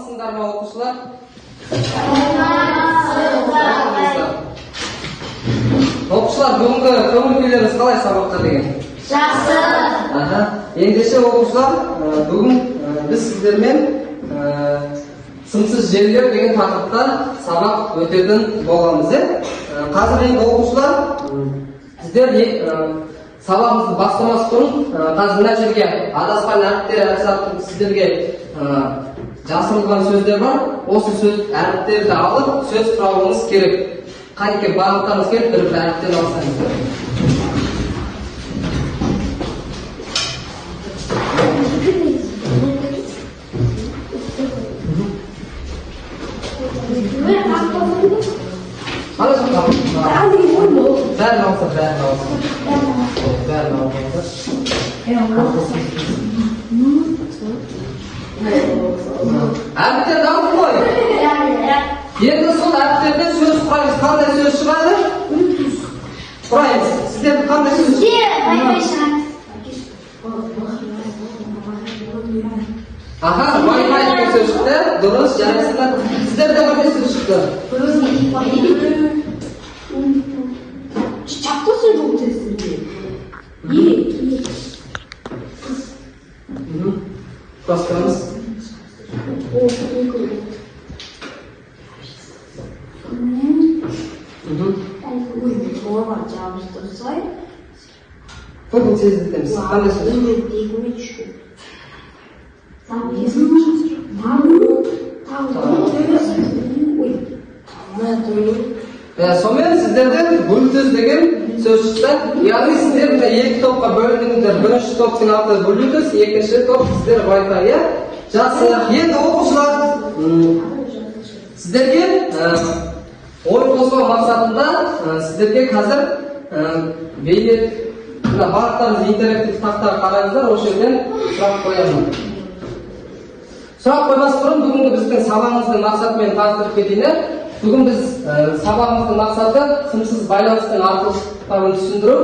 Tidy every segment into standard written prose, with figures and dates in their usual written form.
Амансыңдар ма оқушылар? Оқушылар, бүгінгі көңіл-күйлеріңіз қалай сабаққа деген? Жақсы. Ендеше оқушылар, бүгін біз сіздермен сымсыз желілер деген тақырыпта сабақ өтетін боламыз. Қазір енді оқушылар, сіздер сабағымызды бастамас бұрын қазір мына жерге адаспан әріптер атты сіздерге жасырылған сөздер бар. Осы сөз әріптерді алып сөз құрауыңыз керек. Қайдеке бағыттарыңыз керек, бір әріптер алсаңыздар. Бәрін алса, әріптерді алдым ғой? Енді сол әріптерден сөз құраймыз. Қандай сөз шығады? Құраймыз. Сіздерді қандай сөз? Wi-Fi деген сөз шықты. Дұрыс, жарайсыздар. Сіздерде қандай сөз шықты? Çapta söz ortasında. İyi. Başkanımız. Bakın siz dedim. Ben de söyleyeyim. Сонымен сіздерде бөлтөз деген сөз шықты. Яғни сіздер екі топқа бөліндіңіздер. Бірінші топтың аты бөлтөз, екінші топ сіздер Wi-Fi. Жақсы. Енді оқушылар, сіздерге ойын қосу мақсатында сіздерге қазір барлықтарыңыз интерактив тақтаға қараңыздар. Осы жерден сұрақ қоямын. Сұрақ қоймас бұрын бүгінгі біздің сабағымыздың мақсатымен таныстырып кетейін. Бүгін біз сабағымыздың мақсаты сымсыз байланыстың артықшылықтарын түсіндіру.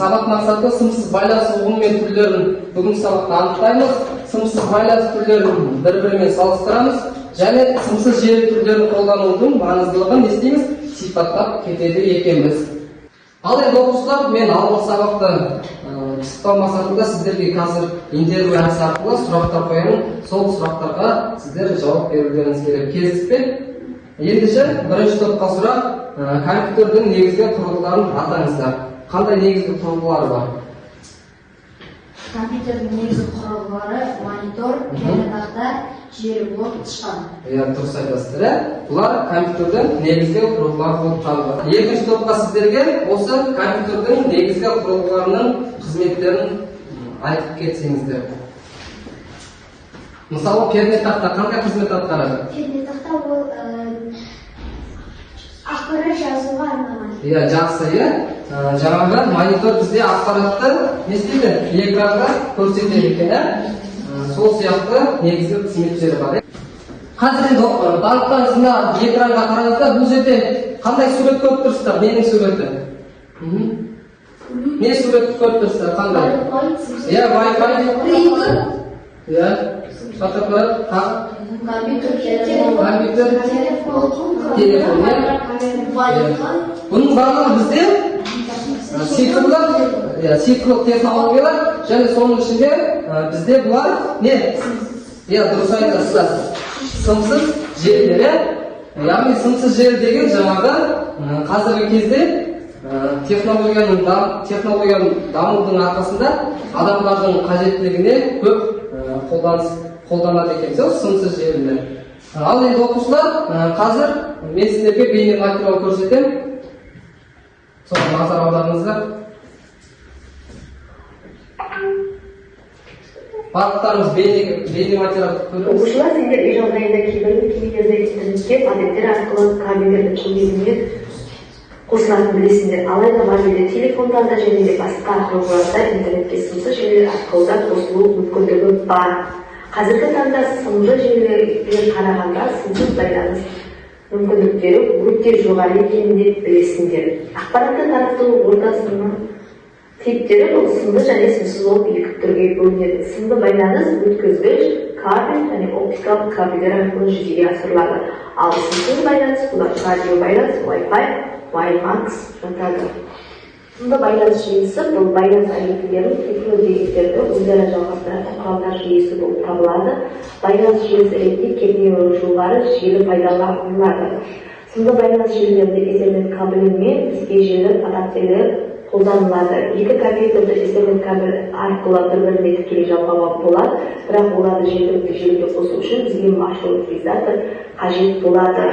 Сабақ мақсаты сымсыз байланыс ұғымы мен түрлерін бүгінгі сабақта анықтаймыз. Сымсыз байланыс түрлерін бір-бірімен салыстырамыз және сымсыз желі түрлерін қолданудың маңыздылығын не істейміз? Сипаттап кетеді екенбіз. Ал енді оқушылар, мен алғы сабақты пысықтау мақсатында сіздерге қазір интервью әдісі арқылы сұрақтар қоямын. Сол сұрақтарға сіздер жауап берулеріңіз керек. Келіспе? Ендеше бірінші топқа сұрақ, компьютердің негізгі құрылғыларын атаңыздар. Қандай негізгі құрылғылары бар? Компьютердің негізгі құрылғылары монитор, тақта, желі блок, тышқан. Дұрыс айтасыздар. Бұлар компьютердің негізгі құрылғылары болып табылады. Екінші топқа сіздерге осы компьютердің негізгі құрылғыларының қызметтерін айтып кетсеңіздер. Мысалы, перне тақта қандай қызмет атқарады? Перне тақта ол ақпарат жазуға арналған. Жақсы, жаңағы монитор бізде ақпаратты не істейді? Экранға көрсетеді екен. Сол сияқты негізгі қызметтері бар. Қазір енді барлықтарыңызға экранға қараңыздар. Бұл жерде қандай сурет көріп тұрсыздар? Ненің суреті? Не суретті көріп тұрсыздар? Қандай? Wi-Fi. Фотоаппарат, компьютер, телефон. Бұның барлығы бізде цифрлық технологиялар және соның ішінде бізде бұлар не? Дұрыс айтасыздар. Сымсыз желілер. Яғни сымсыз желі деген жаңағы қазіргі кезде технологияның дамудың арқасында адамдардың қажеттілігіне көп қолданады екен сол сымсыз желілер. Ал енді оқушылар, қазір мен сіздерге бейне материал көрсетемін. Соған назар аударыңыздар. Барлықтарыңыз бейне материалды көріңіз. Оқушылар, сендер үй жағдайында кейбір мекемелерде интернетке модемдер арқылы кабельдердің көмегімен қосылатынын білесіңдер. Алайда мобильді телефондарда және де басқа құрылғыларда интернетке сымсыз желілер арқылы да қосылу мүмкіндігі бар. Қазіргі таңда сымды желілерге қарағанда сымсыз байланыс мүмкіндіктері өте жоғары екенін де білесіңдер. Ақпаратты тарату ортасының типтері бұл сымды және сымсыз болып екі түрге бөлінеді. Сымды байланыс өткізгіш kabel және оптикалық кабельдер арқылы жүзеге асырылады. Ал сымсыз байланыс бұлар радио байланыс, Wi-Fi, WiMAX жатады. Сымды байланыс жүйесі бұл байланыс объектілерін цифрлы деректерді өзара жалғастыратын құралдар жүйесі болып табылады. Байланыс жүйесі ретінде кернеу жолдары желі пайдаланылады. Сымды байланыс желілерінде Ethernet кабелі мен іске желі адаптерлер қолданылады. Екі компьютерді Ethernet кабель арқылы бір-біріне тікелей жалғауға болады, бірақ оларды жергілікті желіге қосу үшін бізге маршруттизатор қажет болады.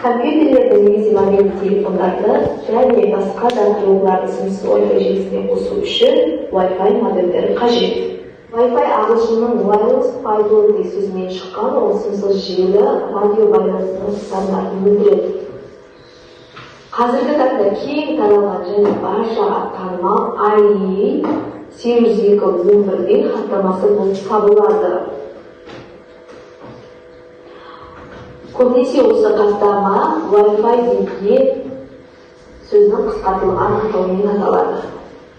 Компьютерлерді немесе мобильді телефондарды және басқа да құрылғыларды сымсыз Wi-Fi желісіне қосу үшін Wi-Fi модемдері қажет. Wi-Fi ағылшынның wireless fidelity сөзінен шыққан, ол сымсыз желі радио байланысының стандартын білдіреді. Қазіргі таңда кең таралған және баршаға танымал IEEE 802.11 хаттамасы болып табылады. Көбінесе осы хаттама Wi-Fi деген сөзінің қысқартылған атауымен аталады.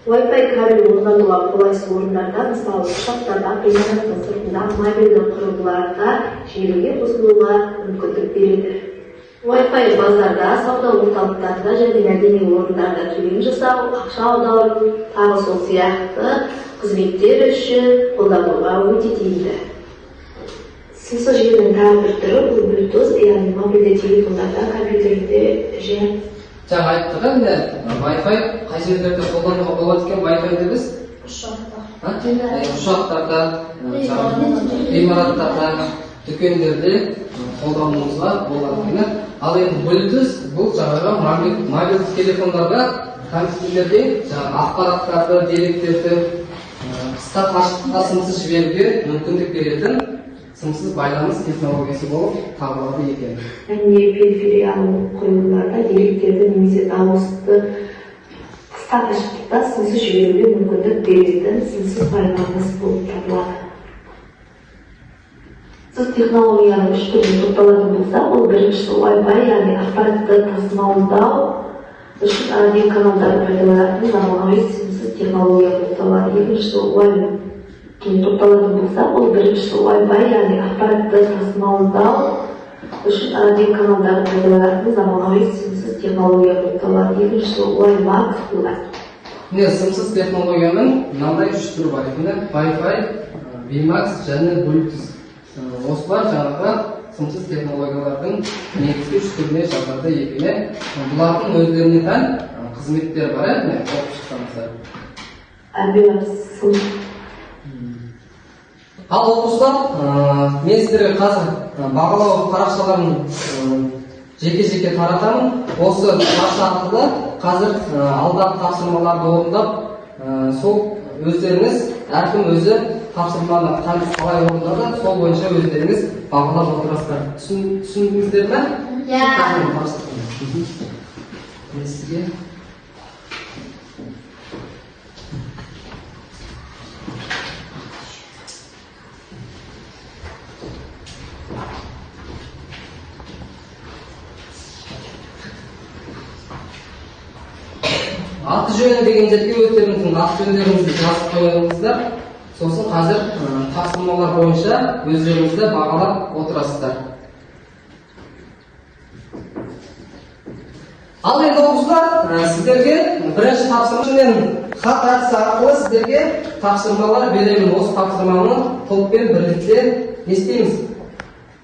Wi-Fi кабель орнатуға қолайсыз орындарда, мысалы ұшақтарда, ғимараттың сыртында, мобильді құрылғыларда желіге қосылуға мүмкіндік береді. Wi-Fi базарда, сауда орталықтарында және мәдени орындарда төлем жасау, ақша аудару, тағы сол сияқты қызметтер үшін қолдануға өте тиімді. Сымсыз желінің тағы бір түрі бұл Bluetooth, яғни мобильді телефондарда, компьютерде және жаңа айттық енді Wi-Fi қай жерлерде қолдануға болады екен Wi-Fi-ді біз? Ұшақтарда, ғимараттарда, дүкендерде қолдануымызға болады екен. Ал енді Bluetooth бұл жаңағы мобильді телефондарға, компьютерлерде ақпараттарды, деректерді қысқа қашықтыққа сымсыз жіберуге мүмкіндік беретін сымсыз байланыс технологиясы болып табылады екен. Және перифериялық құрылғыларда деректерді немесе дауысты қысқа қашықтықта сымсыз жіберуге мүмкіндік беретін сымсыз байланыс болып табылады. Сіз технологияның үш түріне тоқталатын болса, ол біріншісі Wi-Fi, яғни ақпаратты тасымалдау үшін радио каналдарын пайдаланатын заманауи сымсыз технология болып табылады. Екіншісі тоқталатын болса, ол біріншісі Wi-Fi, яғни ақпаратты тасымалдау үшін радио каналдарын пайдаланатын заманауи сымсыз технология болып табылады. Екіншісі WiMAX болады. Сымсыз технологияның мынандай үш түрі бар екен. Wi-Fi, WiMAX және Bluetooth. Осылар жаңағы сымсыз технологиялардың негізгі үш түріне жатады екені. Бұлардың өздеріне тән қызметтер бар еді, оқып шықсаңыздар. Ал оқушылар, мен сіздерге қазір бағалау парақшаларын жеке-жеке таратамын. Осы парақша арқылы қазір алдағы тапсырмаларды орындап, сол өздеріңіз әркім өзі тапсырманы қалай орындады, сол бойынша өздеріңіз бағалап отырасыздар. Түсіндіңіздер ме? Иә. Мен сізге аты жөні деген жерге өздеріңіздің аты жөндеріңізді жазып қойыңыздар. Сосын қазір тапсырмалар бойынша өздеріңізді бағалап отырасыздар. Ал енді оқушылар, сіздерге бірінші тапсырмамен хат әдісі арқылы сіздерге тапсырмалар беремін. Осы тапсырманы топпен бірлікте не істейміз?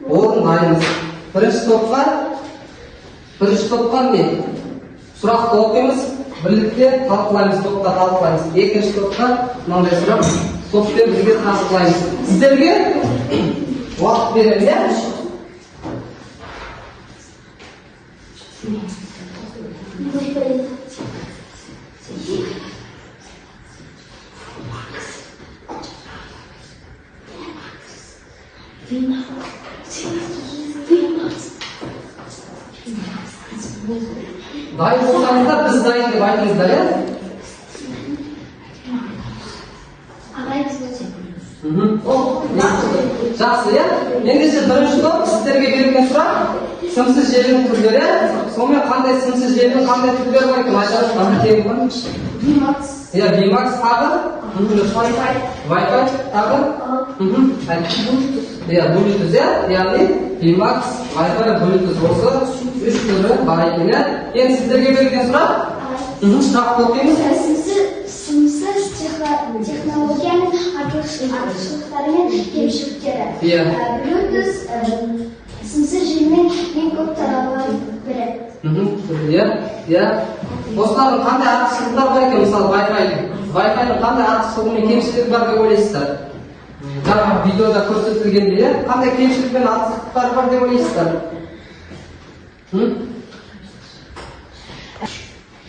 Орындаймыз. Бірінші топқа не? Сұрақты оқимыз. Бірлікте талқылаймыз, топта талқылаймыз. Екінші топқа мынандай сұрақ, топпен бірге талқылаймыз. Сіздерге уақыт беремін, иә? Дайын болсаңыздар, біз дайын деп айтыңыздар, иә? Жақсы, иә? Ендеше бірінші топ сіздерге берілген сұрақ сымсыз желінің түрлері. Сонымен қандай сымсыз желінің қандай түрлері бар екен? VMAX. Ya VMAX tag'i, Wi-Fi. Wi-Fi tag'i. Ya Bluetooth ya, ya'ni VMAX, Wi-Fi, Bluetooth bo'lsa, 3 turi bor ekan. Endi sizlarga berilgan surat. Surat o'qiymiz. Simsiz texnologiyaning aqlsizliklarini kelishib kerak. Bluetooth simsiz jilning eng ko'p talablaridan biri. Ya. Do'stlarim, qanday aqlsizliklar bor ekan, misol Wi-Fi'ning qanday aqlsizligi, kamchiligi bor deb o'ylaysizlar? Mana videoda ko'rsatilgandek, qanday kamchilik bilan aqlsizliklar bor deb o'ylaysizlar?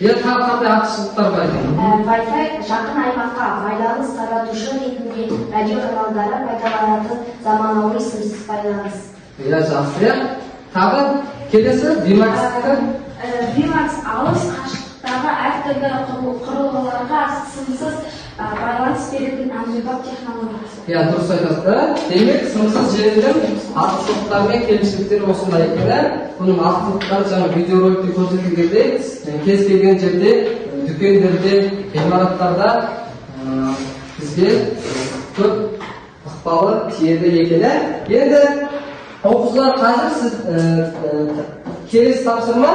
Ya qanday aqlsizliklar bor ekan? Wi-Fi yaqin аймаққа байланыс таратушы ретінде радио каналдары пайдаланатын заманауи сымсыз байланыс. Ya жақсы ya. Tag'i kelesi VMAX-ка. VMAX алыс қашықтықтағы әртүрлі құрылғыларға сымсыз байланыс беретін әмбебап технологиясы. Ya dұрыс айтасыздар. Демек, сымсыз желінің артықшылықтары мен кемшіліктері осындай екен. Бұның артықшылықтары жаңа видеороликте көрсетілгендей, кез келген жерде, дүкендерде, ғимараттарда бізге көп ықпалы тиеді екен. Енді оқушылар, қазір сіз келесі тапсырма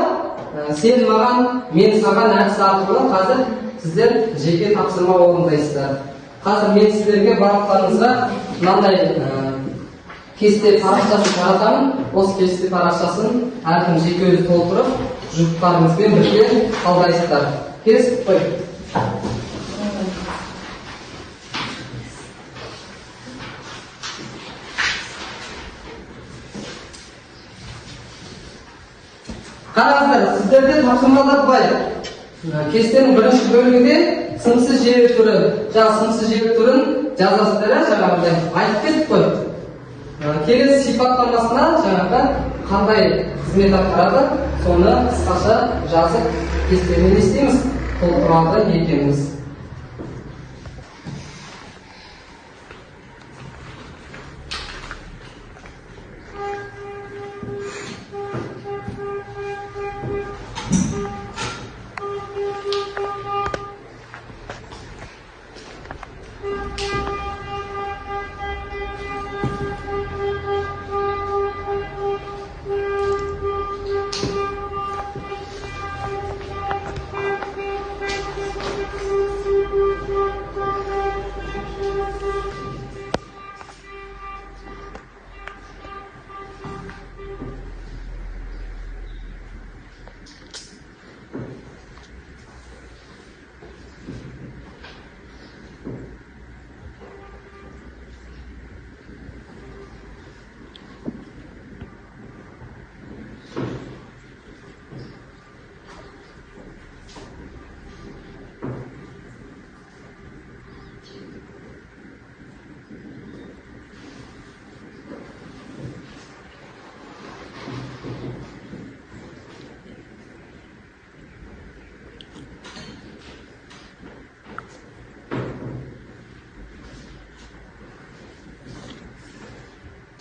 сен маған, мен саған әдісі арқылы қазір сіздер жеке тапсырма орындайсыздар. Қазір мен сіздерге барлықтарыңызға мынандай кесте парақшасын таратамын. Осы кесте парақшасын әркім жеке өзі толтырып, жұптарыңызбен бірге талдайсыздар. Келісіп қой. Қараңыздар, сіздерде тапсырмалар бар. Кестенің бірінші бөлігінде сымсыз желі түрі, сымсыз желі түрін жазасыздар, жаңағыдай айтып кетіп қой. Келесі сипаттамасына жаңағы қандай қызмет атқарады, соны қысқаша жазып кестені не істейміз? Толтырады екенбіз.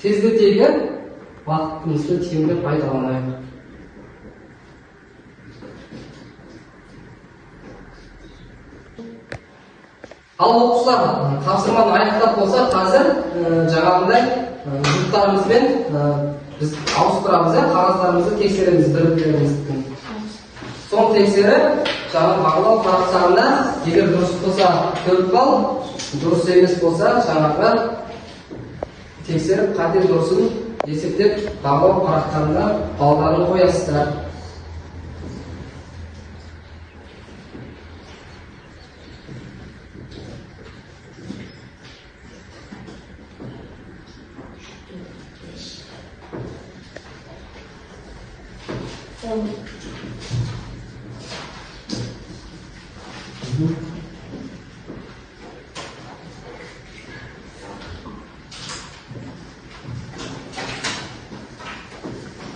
Тездетегі уақытымызды тиімді пайдаланайық. Ал оқушылар, тапсырманы аяқтап болса, қазір жаңағындай жұптарымызбен біз ауыстырамыз, қағаздарымызды тексереміз, бір-бірлерімізді. Соны тексеріп, жаңа бағалау парақшасында егер дұрыс болса 4 балл, дұрыс емес болса жаңағы тексеріп, қате дұрысын есептеп, бағалау парақтарында балдарын қоясыздар.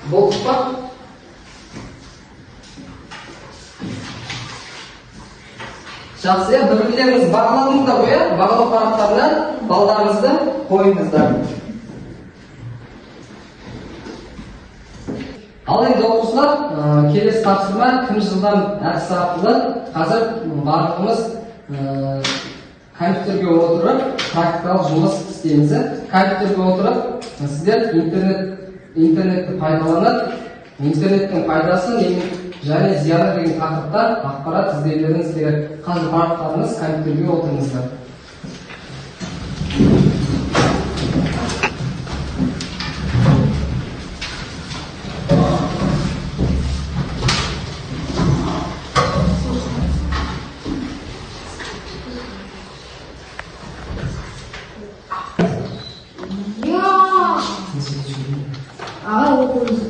Болды па? Жақсы, бір-бірлеріңіз бағаладыңыздар ғой, бағалау парақтарына балдарыңызды қойыңыздар. Ал енді оқушылар, келесі тапсырма кім жылдам әдісі арқылы қазір барлығымыз компьютерге отырып практикалық жұмыс істейміз. Компьютерге отырып сіздер интернетті пайдаланып, интернеттің пайдасы және зияны деген тақырыпта ақпарат іздеулеріңіз керек. Қазір барлықтарыңыз компьютерге отырыңыздар. Аға оқыңыз.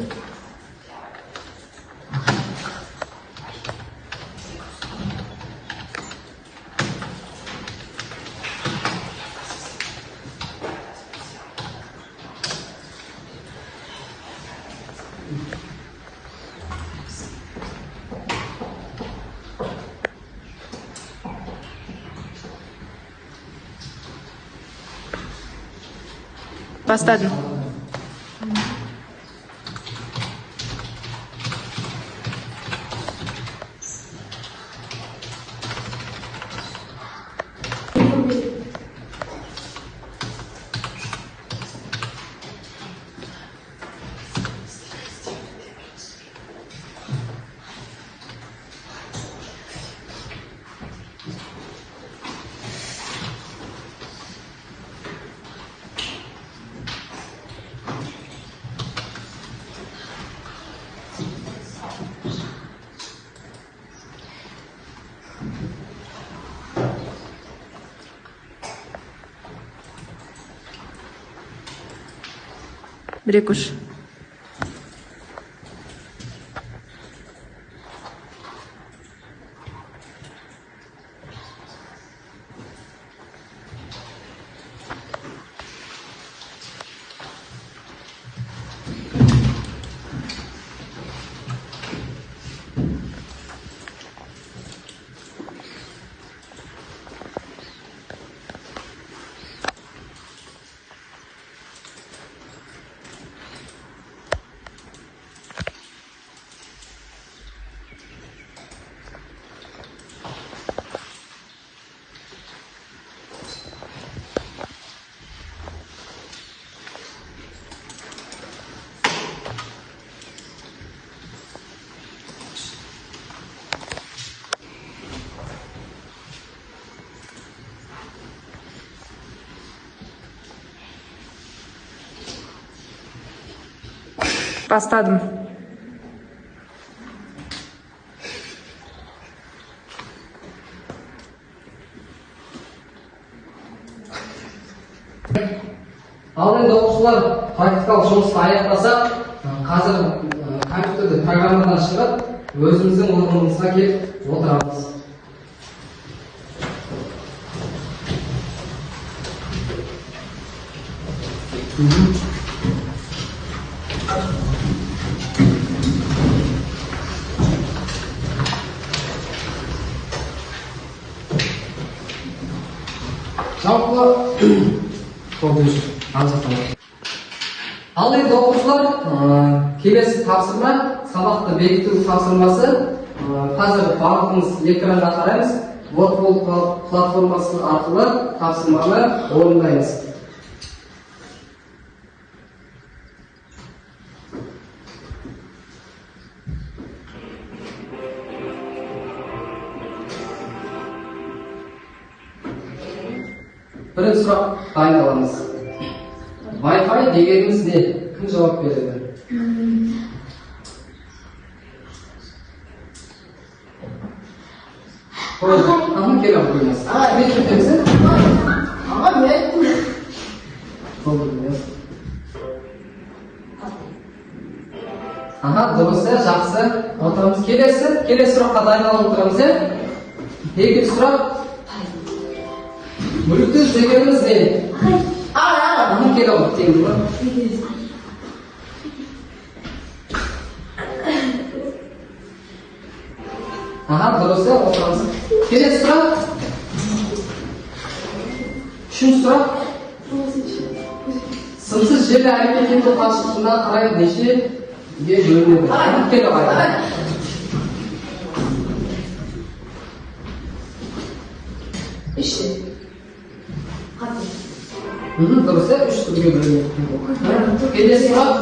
Бастадым. Бір-екі үш. Бастадым. Ал енді оқушылар практикалық жұмысты аяқтаса, қазір компьютерді программадан шығып, өзіміздің орнымызға келіп отырамыз. Ал енді оқушылар, келесі тапсырма, сабақты бекіту тапсырмасы. Қазір барлығымыз экранға қараймыз. Wordwall платформасы арқылы тапсырманы орындаймыз. Бірінші сұрақ дайындаламыз. Wi-Fi дегеніміз не? Кім жауап береді? Аға, кел алып қоймас. Не кетеміз? Аға, мен Аға, дұрыс, жақсы. Отырамыз. Келесі сұраққа дайындалып отырамыз. Екінші сұрақ. Bluetooth дегеніміз не? Аға, кел алып теңіз ба? Аға, дұрыс, отырамыз. Келесі сұрақ. Үшінші сұрақ. Сымсыз желі әрекет ету қашықтығына қарай неше Ye bölünеді. Кел ағай. İşte. Дұрыс, үш түрге бөлінеді. Келесі сұрақ.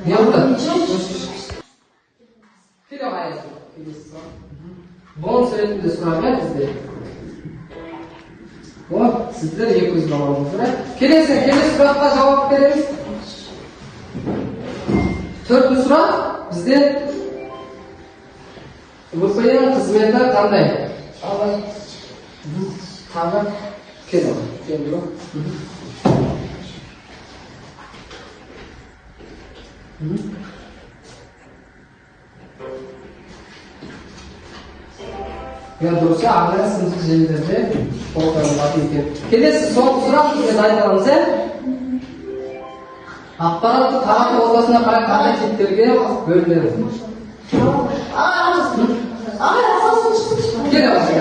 Не болды? Кел ағай. Келесі сұрақ. Бонус ретінде сұрақ бізде. Сіздер екі жүз балаңыздар. Келесі сұраққа жауап береміз. Төртінші сұрақ бізде VPN қызметі қандай? Тағы келді. Дұрыс, ағайын сымсыз желілерде қолданылатын екен. Келесі соңғы сұрақ бізге дайындаламыз. Ақпаратты тарату ортасына қарай қандай типтерге бөлінеді? Кел ағай.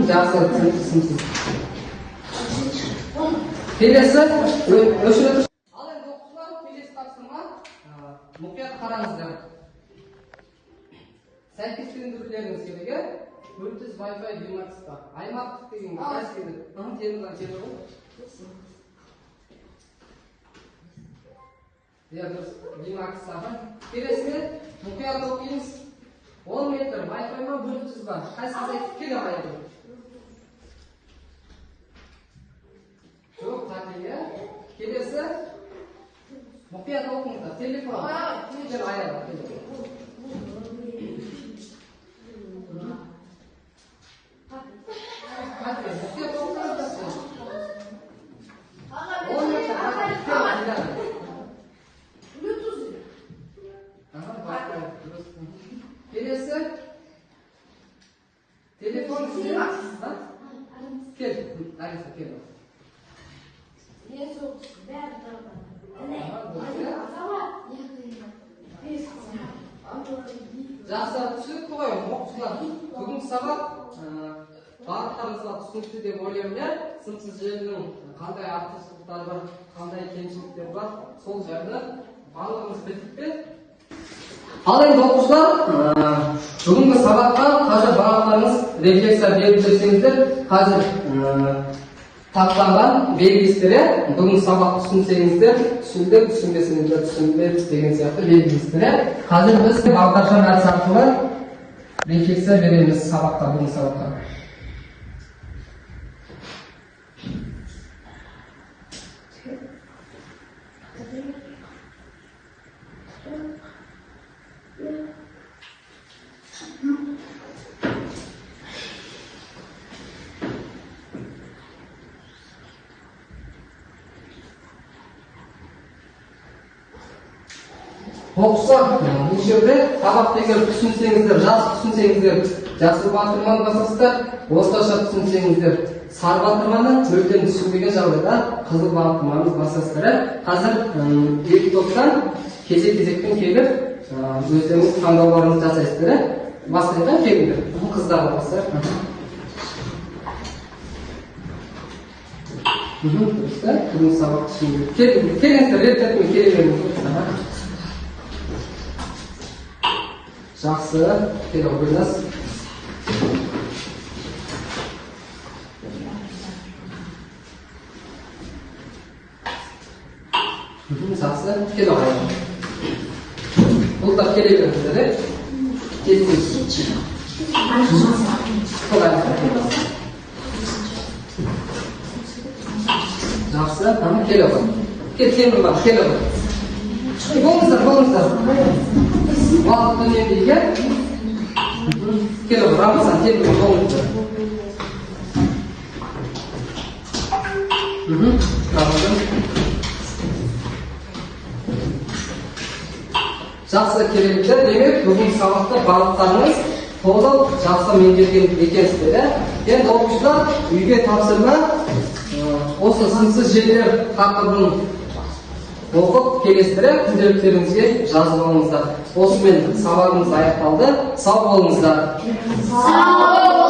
Жақсы, сымсыз. Келесі өшіреді. Ал енді оқушылар келесі тапсырма мұқият қараңыздар. Сәйкестендірулеріңіз керек. 400 Wi-Fi Linux-та. Аймақтық деген қайсы келеді? Терминал келеді ғой. Дұрыс, Linux-тағы. Келесімен мұқият оқимыз. 10 метр Wi-Fi ма 400 ба? Қайсы сәйкес келе қайды? Жоқ, қате. Келесі мұқият оқыңыздар. Телефон. Кел аяға. Келесі телефон кел, Алиса, кел. Жақсы түсінікті ғой, оқушылар. Бүгінгі сабақ барлықтарыңызға түсінікті деп ойлаймын. Сымсыз желінің қандай артықшылықтары бар, қандай кемшіліктері бар, сол жайлы барлығымыз білдік пе? Ал енді оқушылар, бүгінгі сабаққа қазір барлықтарыңыз рефлексия беріп жүрсеңіздер, қазір тақтанған белгілістері бүгінгі сабақ түсінсеңіздер, түсіндік, түсінбесеңіздер, түсінбеді деген сияқты белгілістері. Қазір біз бағдаршам әдісі арқылы рефлексия береміз сабақта, бүгінгі сабақта. Оқушылар, бұл жерде сабақты егер түсінсеңіздер, жақсы түсінсеңіздер, жасыл батырманы басасыздар, орташа түсінсеңіздер, сары батырманы, төрттен түсінбеген жағдайда қызыл батырманы басасыздар. Қазір екі топтан кезек-кезекпен келіп, өздеріңіз таңдауларыңызды жасайсыздар. Бастайдан келіңдер, бұл қыздарға басар. Бүгін сабақ түсіндік. Келіңіздер, реттетімен келіңіздер. Жақсы, кел оқыңыз. Жақсы, кел оқыңыз. Бұлтар келе беріңіздер. Келіңіз. Жақсы, кел оқыңыз. Кел, темір бар, кел оқыңыз. Болыңыздар. Уақыт үнемдейге. Кел оқыңыз, Рамазан, темір болыңыздар. Рамазан. Жақсы келеліктер, демек бүгін сабақта барлықтарыңыз толық жақсы меңгерген екенсіздер. Енді оқушылар үйге тапсырма осы сымсыз желілер тақырыбын оқып келесіздер, күнделіктеріңізге жазып алыңыздар. Осымен сабағымыз аяқталды. Сау болыңыздар. Сау